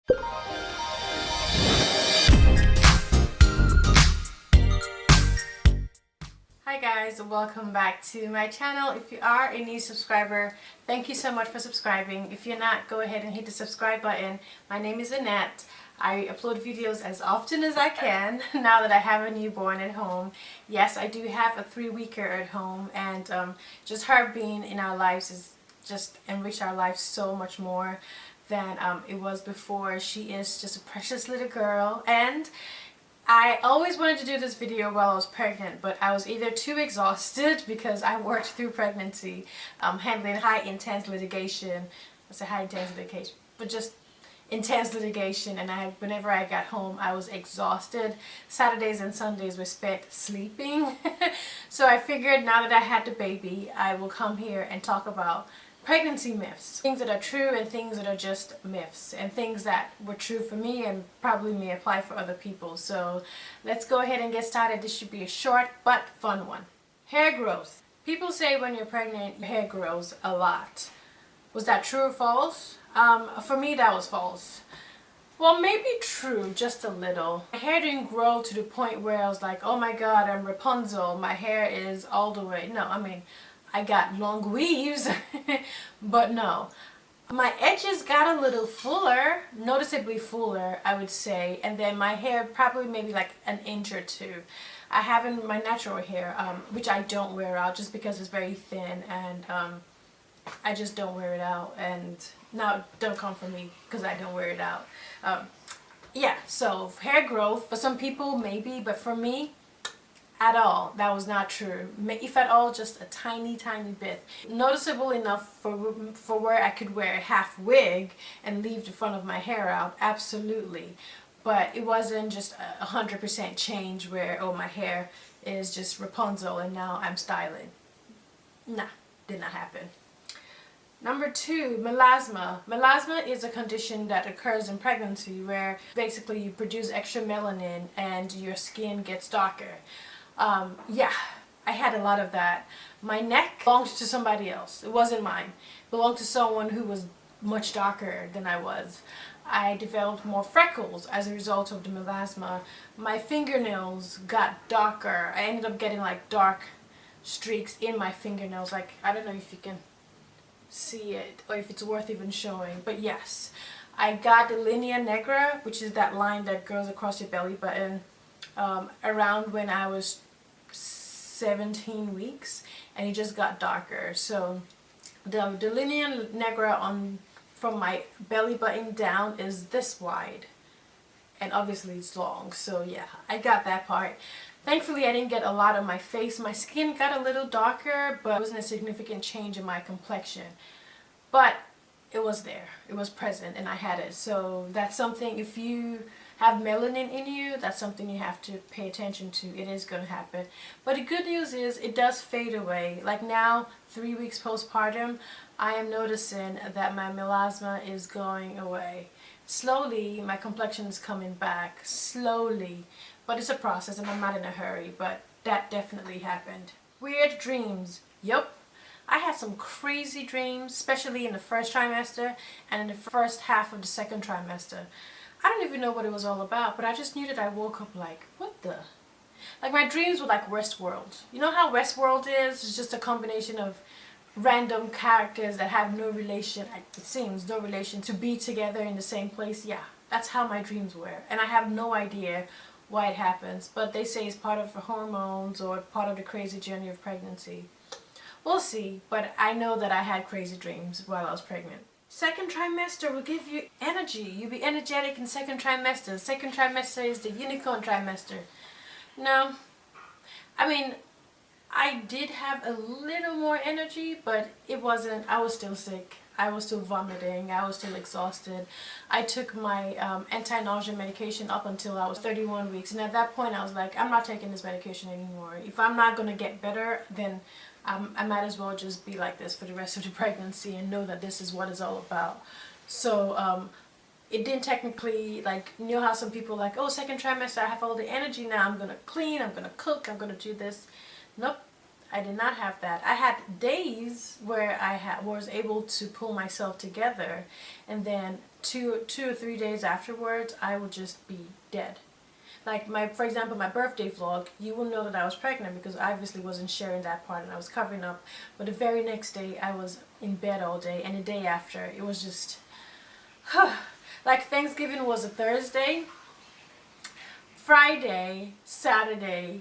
Hi guys, welcome back to my channel. If you are a new subscriber, thank you so much for subscribing. If you're not, go ahead and hit the subscribe button. My name is Annette. I upload videos as often as I can now that I have a newborn at home. Yes, I do have a 3-weeker at home, and just her being in our lives is just enriched our lives so much more than it was before. She is just a precious little girl, and I always wanted to do this video while I was pregnant, but I was either too exhausted because I worked through pregnancy, handling high intense litigation. I say high intense litigation, but just intense litigation, and whenever I got home I was exhausted. Saturdays and Sundays were spent sleeping. So I figured now that I had the baby, I will come here and talk about pregnancy myths. Things that are true and things that are just myths, and things that were true for me and probably may apply for other people. So let's go ahead and get started. This should be a short but fun one. Hair growth. People say when you're pregnant your hair grows a lot. Was that true or false? For me that was false. Well, maybe true, just a little. My hair didn't grow to the point where I was like, oh my god, I'm Rapunzel, my hair is all the way. No, I mean, I got long weaves, but no. My edges got a little fuller, noticeably fuller, I would say, and then my hair probably maybe like an inch or two. I have my natural hair, which I don't wear out just because it's very thin, and I just don't wear it out. And now don't come for me because I don't wear it out. Yeah, so hair growth for some people maybe, but for me at all, that was not true. If at all, just a tiny bit. Noticeable enough for where I could wear a half wig and leave the front of my hair out, absolutely. But it wasn't just 100% change where, oh, my hair is just Rapunzel and now I'm styling. Nah, did not happen. Number 2, melasma. Melasma is a condition that occurs in pregnancy where basically you produce extra melanin and your skin gets darker. Yeah, I had a lot of that. My neck belonged to somebody else. It wasn't mine. It belonged to someone who was much darker than I was. I developed more freckles as a result of the melasma. My fingernails got darker. I ended up getting like dark streaks in my fingernails. Like, I don't know if you can see it or if it's worth even showing, but yes, I got the linea negra, which is that line that goes across your belly button, around when I was 17 weeks, and it just got darker. So the linea negra from my belly button down is this wide, and obviously it's long. So yeah, I got that part. Thankfully I didn't get a lot on my face. My skin got a little darker, but it wasn't a significant change in my complexion. But it was there, it was present, and I had it. So that's something, if you have melanin in you, that's something you have to pay attention to. It is going to happen. But the good news is it does fade away. Like now, 3 weeks postpartum, I am noticing that my melasma is going away. Slowly, my complexion is coming back, slowly. But it's a process and I'm not in a hurry, but that definitely happened. Weird dreams. Yup. I had some crazy dreams, especially in the first trimester and in the first half of the second trimester. I don't even know what it was all about, but I just knew that I woke up like, what the? Like, my dreams were like Westworld. You know how Westworld is? It's just a combination of random characters that have no relation, it seems, no relation, to be together in the same place. Yeah, that's how my dreams were. And I have no idea why it happens, but they say it's part of the hormones or part of the crazy journey of pregnancy. We'll see, but I know that I had crazy dreams while I was pregnant. Second trimester will give you energy. You'll be energetic in second trimester. Second trimester is the unicorn trimester. No, I mean, I did have a little more energy, but it wasn't, I was still sick. I was still vomiting. I was still exhausted. I took my anti-nausea medication up until I was 31 weeks. And at that point I was like, I'm not taking this medication anymore. If I'm not going to get better, then I might as well just be like this for the rest of the pregnancy and know that this is what it's all about. So it didn't technically, like, you know how some people like, oh, second trimester, I have all the energy now, I'm going to clean, I'm going to cook, I'm going to do this. Nope. I did not have that. I had days where I was able to pull myself together, and then two or 3 days afterwards, I would just be dead. Like for example, my birthday vlog, you will know that I was pregnant because I obviously wasn't sharing that part and I was covering up. But the very next day, I was in bed all day, and the day after, it was just, like Thanksgiving was a Thursday, Friday, Saturday,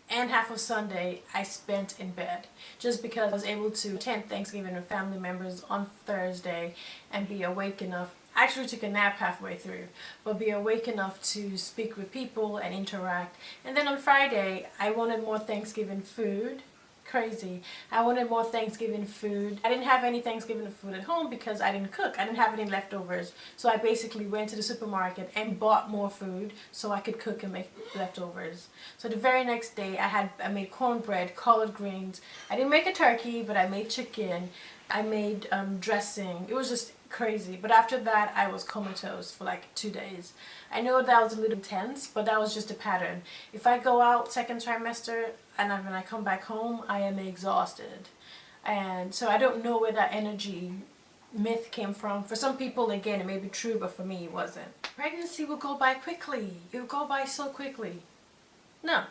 and half of Sunday I spent in bed, just because I was able to attend Thanksgiving with family members on Thursday and be awake enough. I actually took a nap halfway through, but be awake enough to speak with people and interact. And then on Friday, I wanted more Thanksgiving food. Crazy. I wanted more Thanksgiving food. I didn't have any Thanksgiving food at home because I didn't cook. I didn't have any leftovers. So I basically went to the supermarket and bought more food so I could cook and make leftovers. So the very next day I made cornbread, collard greens. I didn't make a turkey, but I made chicken. I made dressing. It was just crazy. But after that, I was comatose for like 2 days. I know that was a little intense, but that was just a pattern. If I go out second trimester and when I come back home, I am exhausted. And so I don't know where that energy myth came from. For some people, again, it may be true, but for me, it wasn't. Pregnancy will go by quickly. It will go by so quickly. No.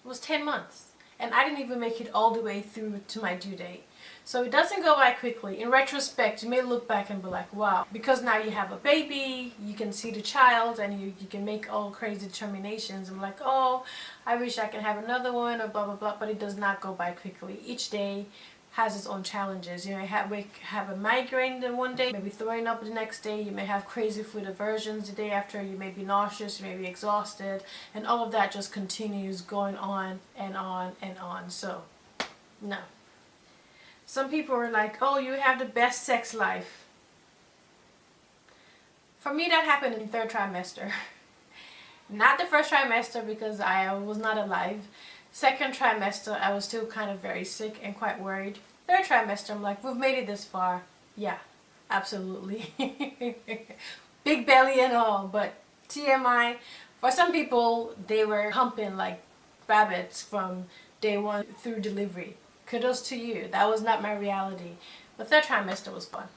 It was 10 months. And I didn't even make it all the way through to my due date. So it doesn't go by quickly. In retrospect, you may look back and be like, wow. Because now you have a baby, you can see the child, and you can make all crazy determinations. I'm like, oh, I wish I could have another one, or blah, blah, blah. But it does not go by quickly. Each day has its own challenges. You may have a migraine the one day, maybe throwing up the next day. You may have crazy food aversions the day after. You may be nauseous, you may be exhausted. And all of that just continues going on and on and on. So, no. Some people are like, oh, you have the best sex life. For me, that happened in the 3rd trimester. Not the 1st trimester because I was not alive. 2nd trimester, I was still kind of very sick and quite worried. 3rd trimester, I'm like, we've made it this far. Yeah, absolutely. Big belly and all, but TMI. For some people, they were humping like rabbits from day 1 through delivery. Kudos to you. That was not my reality. But 3rd trimester was fun.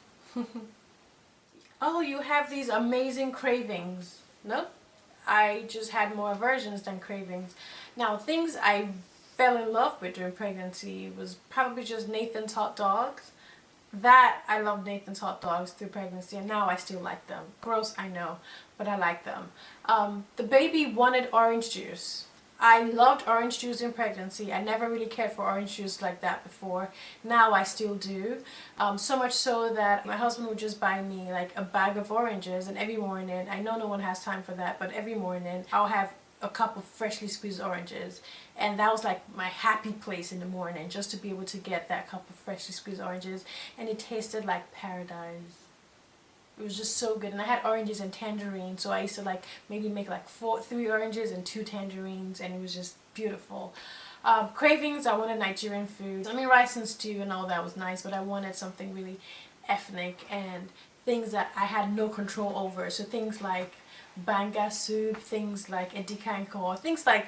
Oh, you have these amazing cravings. Nope. I just had more aversions than cravings. Now, things I fell in love with during pregnancy was probably just Nathan's hot dogs. That, I loved Nathan's hot dogs through pregnancy, and now I still like them. Gross, I know, but I like them. The baby wanted orange juice. I loved orange juice in pregnancy. I never really cared for orange juice like that before. Now I still do. So much so that my husband would just buy me like a bag of oranges, and every morning, I know no one has time for that, but every morning I'll have a cup of freshly squeezed oranges. And that was like my happy place in the morning, just to be able to get that cup of freshly squeezed oranges. And it tasted like paradise. It was just so good. And I had oranges and tangerines, so I used to like maybe make like 3 oranges and 2 tangerines, and it was just beautiful. Cravings, I wanted Nigerian food. I mean, rice and stew and all that was nice, but I wanted something really ethnic and things that I had no control over. So things like banga soup, things like edikankor, things like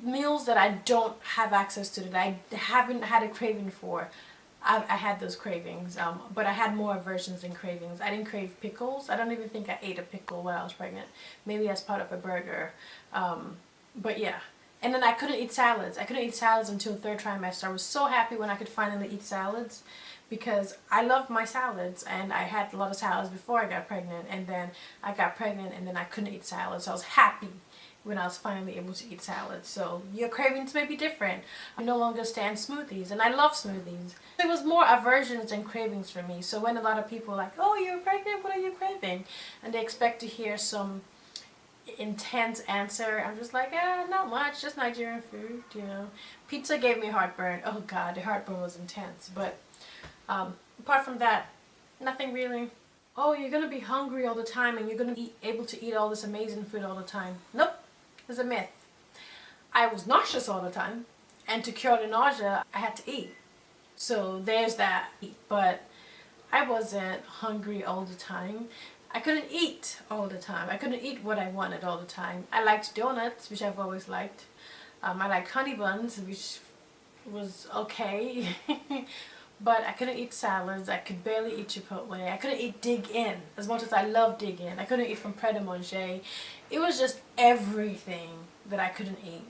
meals that I don't have access to, that I haven't had a craving for. I had those cravings, but I had more aversions than cravings. I didn't crave pickles. I don't even think I ate a pickle while I was pregnant. Maybe as part of a burger. But yeah. And then I couldn't eat salads. I couldn't eat salads until 3rd trimester. I was so happy when I could finally eat salads, because I love my salads, and I had a lot of salads before I got pregnant, and then I got pregnant and then I couldn't eat salads. So I was happy when I was finally able to eat salads. So your cravings may be different. I no longer stand smoothies, and I love smoothies. It was more aversions than cravings for me. So when a lot of people are like, oh, you're pregnant, what are you craving? And they expect to hear some intense answer, I'm just like, not much, just Nigerian food, you know. Pizza gave me heartburn. Oh God, the heartburn was intense. But apart from that, nothing really. Oh, you're gonna be hungry all the time and you're gonna be able to eat all this amazing food all the time. Nope, it's a myth. I was nauseous all the time, and to cure the nausea, I had to eat. So there's that. But I wasn't hungry all the time. I couldn't eat all the time. I couldn't eat what I wanted all the time. I liked donuts, which I've always liked. I liked honey buns, which was okay. but I couldn't eat salads. I could barely eat Chipotle. I couldn't eat Dig In as much as I love Dig In. I couldn't eat from Pret a Manger. It was just everything that I couldn't eat.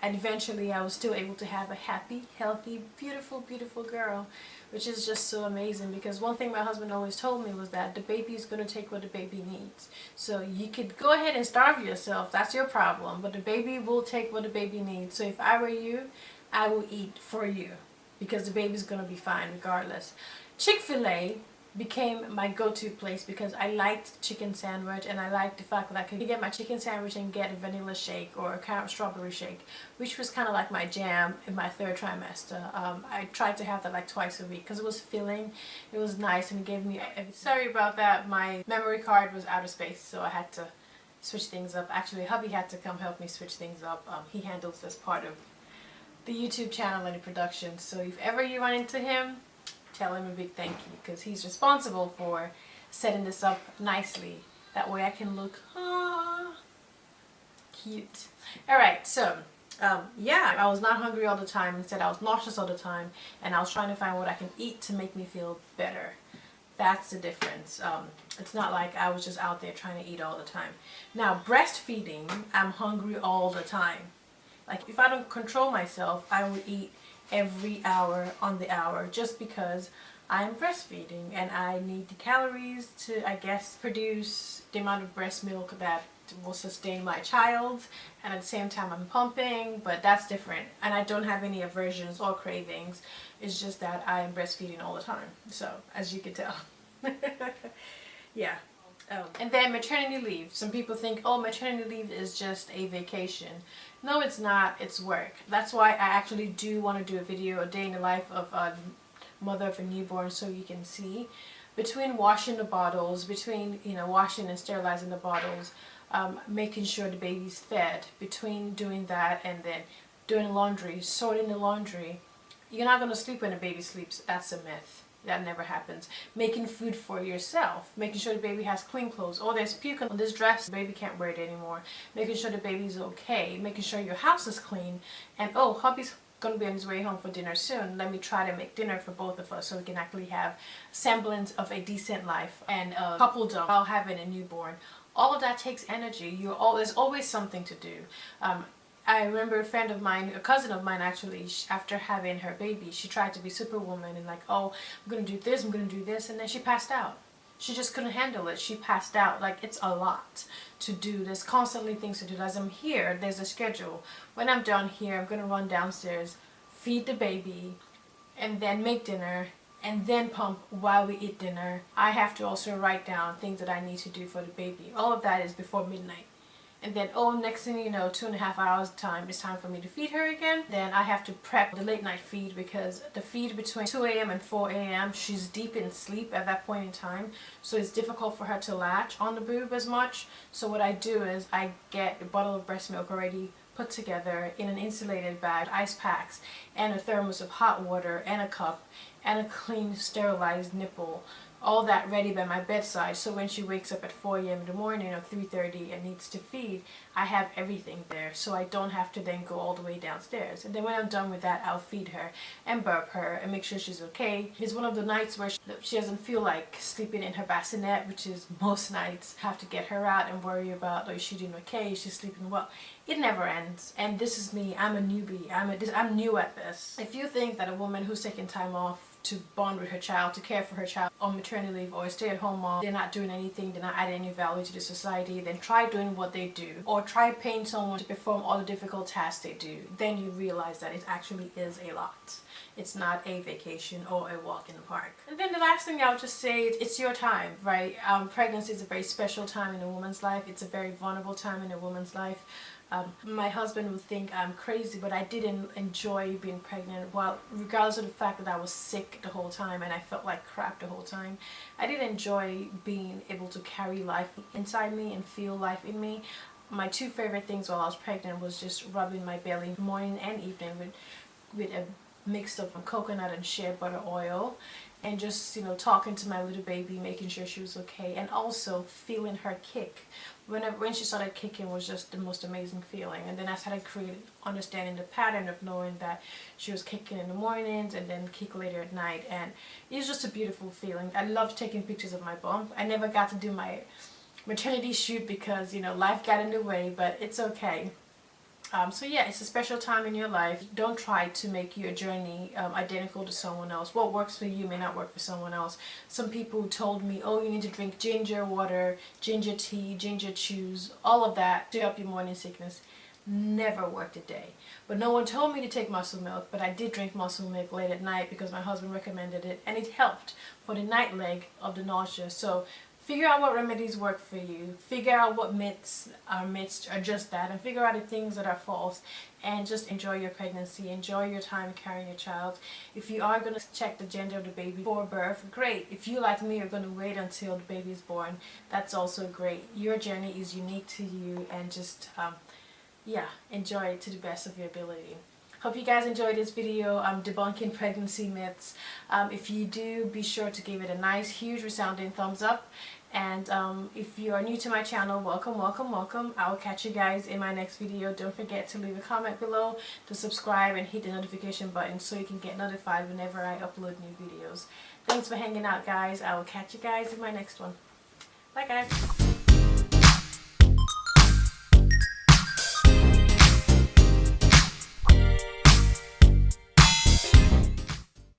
And eventually I was still able to have a happy, healthy, beautiful, beautiful girl, which is just so amazing. Because one thing my husband always told me was that the baby is going to take what the baby needs. So you could go ahead and starve yourself, that's your problem, but the baby will take what the baby needs. So if I were you, I will eat for you, because the baby's going to be fine regardless. Chick-fil-A became my go-to place because I liked chicken sandwich, and I liked the fact that I could get my chicken sandwich and get a vanilla shake or a caramel strawberry shake, which was kind of like my jam in my third trimester. I tried to have that like twice a week because it was filling, it was nice, and it gave me everything. Sorry about that, my memory card was out of space, so I had to switch things up. Actually, hubby had to come help me switch things up. He handles this part of the YouTube channel and the production, so if ever you run into him, tell him a big thank you, because he's responsible for setting this up nicely. That way I can look cute. Alright, so yeah, I was not hungry all the time. Instead, I was nauseous all the time, and I was trying to find what I can eat to make me feel better. That's the difference. It's not like I was just out there trying to eat all the time. Now, breastfeeding, I'm hungry all the time. Like, if I don't control myself, I will eat every hour on the hour, just because I am breastfeeding and I need the calories to, I guess, produce the amount of breast milk that will sustain my child, and at the same time I'm pumping, but that's different. And I don't have any aversions or cravings. It's just that I am breastfeeding all the time, so as you can tell. Yeah. And then maternity leave. Some people think, oh, maternity leave is just a vacation. No, it's not. It's work. That's why I actually do want to do a video, a day in the life of a mother of a newborn, so you can see. Between washing the bottles, between, you know, washing and sterilizing the bottles, making sure the baby's fed, between doing that and then doing laundry, sorting the laundry. You're not going to sleep when the baby sleeps. That's a myth. That never happens. Making food for yourself. Making sure the baby has clean clothes. Oh, there's puke on this dress. The baby can't wear it anymore. Making sure the baby's okay. Making sure your house is clean. And oh, hubby's going to be on his way home for dinner soon. Let me try to make dinner for both of us so we can actually have semblance of a decent life and a coupledom while having a newborn. All of that takes energy. There's always something to do. I remember a friend of mine, a cousin of mine actually, after having her baby, she tried to be superwoman and like, oh, I'm going to do this, I'm going to do this, and then she passed out. She just couldn't handle it. She passed out. Like, it's a lot to do. There's constantly things to do. As I'm here, there's a schedule. When I'm done here, I'm going to run downstairs, feed the baby, and then make dinner, and then pump while we eat dinner. I have to also write down things that I need to do for the baby. All of that is before midnight. And then, oh, next thing you know, 2.5 hours time, it's time for me to feed her again. Then I have to prep the late night feed, because the feed between 2 a.m. and 4 a.m., she's deep in sleep at that point in time. So it's difficult for her to latch on the boob as much. So what I do is I get a bottle of breast milk already put together in an insulated bag, ice packs, and a thermos of hot water, and a cup, and a clean sterilized nipple. All that ready by my bedside, so when she wakes up at 4 a.m. in the morning or 3:30 and needs to feed, I have everything there, so I don't have to then go all the way downstairs. And then when I'm done with that, I'll feed her and burp her and make sure she's okay. It's one of the nights where she doesn't feel like sleeping in her bassinet, which is most nights. I have to get her out and worry about, oh, is she doing okay, is she sleeping well? It never ends. And this is me. I'm a newbie. I'm new at this. If you think that a woman who's taking time off to bond with her child, to care for her child on maternity leave, or a stay-at-home mom, they're not doing anything, they're not adding any value to the society, then try doing what they do, or try paying someone to perform all the difficult tasks they do. Then you realize that it actually is a lot. It's not a vacation or a walk in the park. And then the last thing I'll just say, it's your time, right? Pregnancy is a very special time in a woman's life. It's a very vulnerable time in a woman's life. My husband would think I'm crazy, but I didn't enjoy being pregnant. Well, regardless of the fact that I was sick the whole time and I felt like crap the whole time, I did enjoy being able to carry life inside me and feel life in me. My two favorite things while I was pregnant was just rubbing my belly morning and evening with a mix of coconut and shea butter oil, and just, you know, talking to my little baby, making sure she was okay, and also feeling her kick. When she started kicking was just the most amazing feeling. And then I started understanding the pattern of knowing that she was kicking in the mornings and then kick later at night, and it was just a beautiful feeling. I loved taking pictures of my bump. I never got to do my maternity shoot because, you know, life got in the way, but it's okay. So yeah, it's a special time in your life. Don't try to make your journey identical to someone else. What works for you may not work for someone else. Some people told me, oh, you need to drink ginger water, ginger tea, ginger chews, all of that to help your morning sickness. Never worked a day. But no one told me to take muscle milk, but I did drink muscle milk late at night because my husband recommended it, and it helped for the night leg of the nausea. So figure out what remedies work for you. Figure out what myths are just that, and figure out the things that are false, and just enjoy your pregnancy. Enjoy your time carrying your child. If you are going to check the gender of the baby before birth, great. If you, like me, are going to wait until the baby is born, that's also great. Your journey is unique to you, and just yeah, enjoy it to the best of your ability. Hope you guys enjoyed this video debunking pregnancy myths. If you do, be sure to give it a nice, huge, resounding thumbs up. And if you are new to my channel, welcome, welcome, welcome. I will catch you guys in my next video. Don't forget to leave a comment below, to subscribe, and hit the notification button so you can get notified whenever I upload new videos. Thanks for hanging out, guys. I will catch you guys in my next one. Bye, guys.